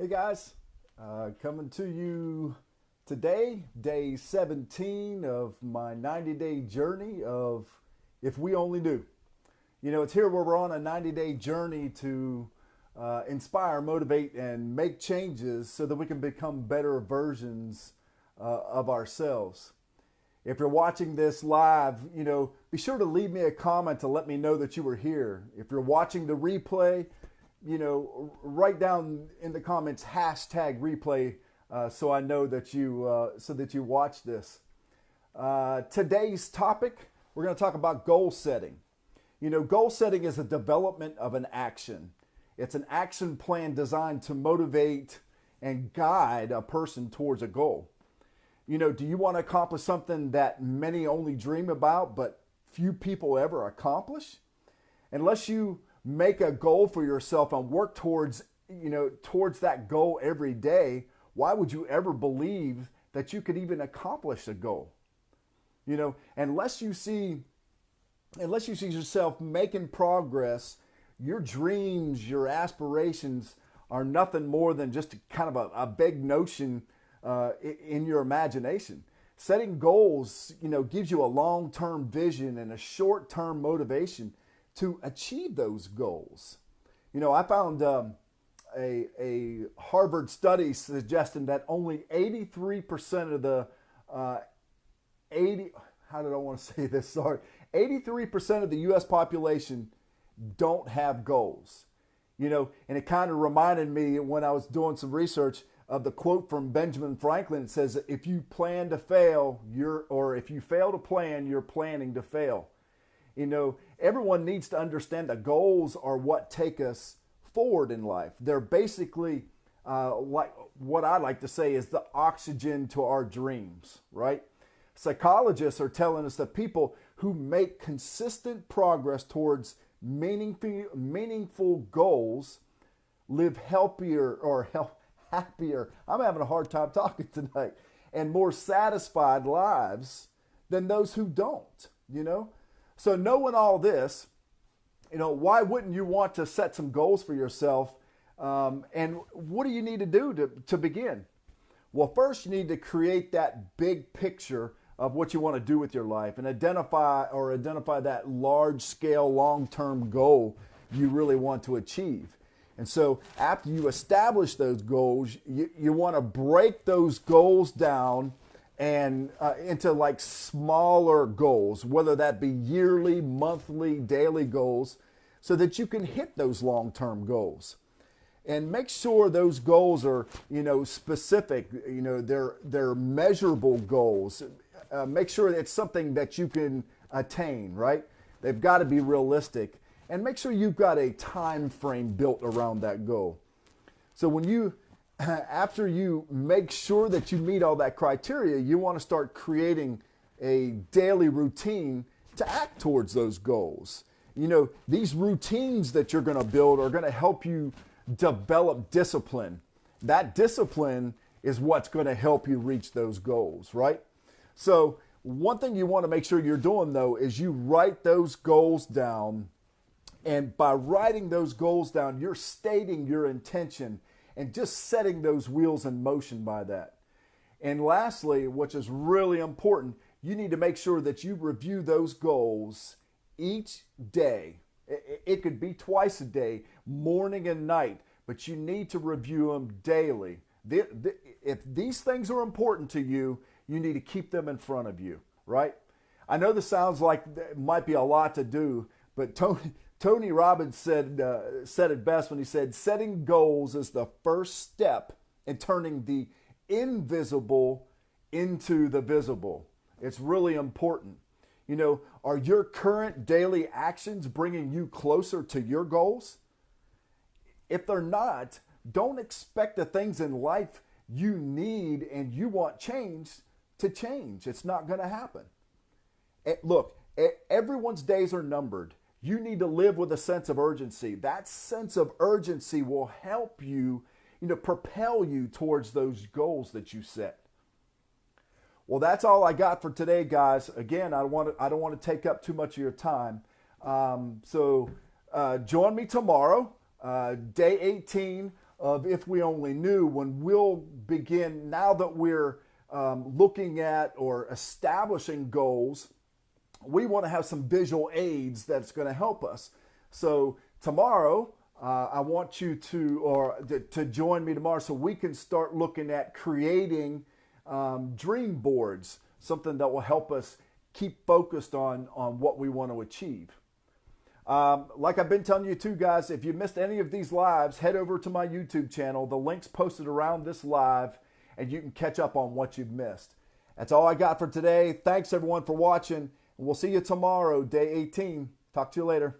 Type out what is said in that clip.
Hey guys, coming to you today, day 17 of my 90-day journey of If We Only Knew. You know, it's here where we're on a 90-day journey to inspire, motivate, and make changes so that we can become better versions of ourselves. If you're watching this live, be sure to leave me a comment to let me know that you were here. If you're watching the replay, write down in the comments hashtag replay so I know that you watch this. Today's topic, we're going to talk about goal setting. Goal setting is a development of an action. It's an action plan designed to motivate and guide a person towards a goal. Do you want to accomplish something that many only dream about, but few people ever accomplish? Unless you make a goal for yourself and work towards that goal every day, why would you ever believe that you could even accomplish a goal? Unless you see yourself making progress, your dreams, your aspirations are nothing more than just kind of a big notion in your imagination. Setting goals, gives you a long-term vision and a short-term motivation to achieve those goals. I found a Harvard study suggesting that only 83% of the 83% of the U.S. population don't have goals. And it kind of reminded me when I was doing some research of the quote from Benjamin Franklin. It says, if you plan to fail, if you fail to plan, you're planning to fail. Everyone needs to understand that goals are what take us forward in life. They're basically like what I like to say is the oxygen to our dreams, right? Psychologists are telling us that people who make consistent progress towards meaningful goals live happier. I'm having a hard time talking tonight, and more satisfied lives than those who don't, So knowing all this, why wouldn't you want to set some goals for yourself? And what do you need to do to begin? Well, first you need to create that big picture of what you want to do with your life and identify that large scale, long-term goal you really want to achieve. And so after you establish those goals, you want to break those goals down and into like smaller goals, whether that be yearly, monthly, daily goals, so that you can hit those long-term goals. And make sure those goals are, specific, they're measurable goals. Make sure it's something that you can attain, right? They've got to be realistic. And make sure you've got a time frame built around that goal. So after you make sure that you meet all that criteria, you want to start creating a daily routine to act towards those goals. These routines that you're going to build are going to help you develop discipline. That discipline is what's going to help you reach those goals, right? So one thing you want to make sure you're doing, though, is you write those goals down. And by writing those goals down, you're stating your intention and just setting those wheels in motion by that. And lastly, which is really important, you need to make sure that you review those goals each day. It could be twice a day, morning and night, but you need to review them daily. If these things are important to you, you need to keep them in front of you, right? I know this sounds like it might be a lot to do, but Tony Robbins said it best when he said, setting goals is the first step in turning the invisible into the visible. It's really important. Are your current daily actions bringing you closer to your goals? If they're not, don't expect the things in life you need and you want changed to change. It's not going to happen. Look, everyone's days are numbered. You need to live with a sense of urgency. That sense of urgency will help you, propel you towards those goals that you set. Well, that's all I got for today, guys. Again, I don't want to take up too much of your time. So join me tomorrow, day 18 of If We Only Knew, when we'll begin, now that we're looking at or establishing goals, we want to have some visual aids that's going to help us. So tomorrow, I want you to join me tomorrow so we can start looking at creating dream boards, something that will help us keep focused on what we want to achieve. Like I've been telling you too, guys, if you missed any of these lives, head over to my YouTube channel. The link's posted around this live, and you can catch up on what you've missed. That's all I got for today. Thanks, everyone, for watching. And we'll see you tomorrow, day 18. Talk to you later.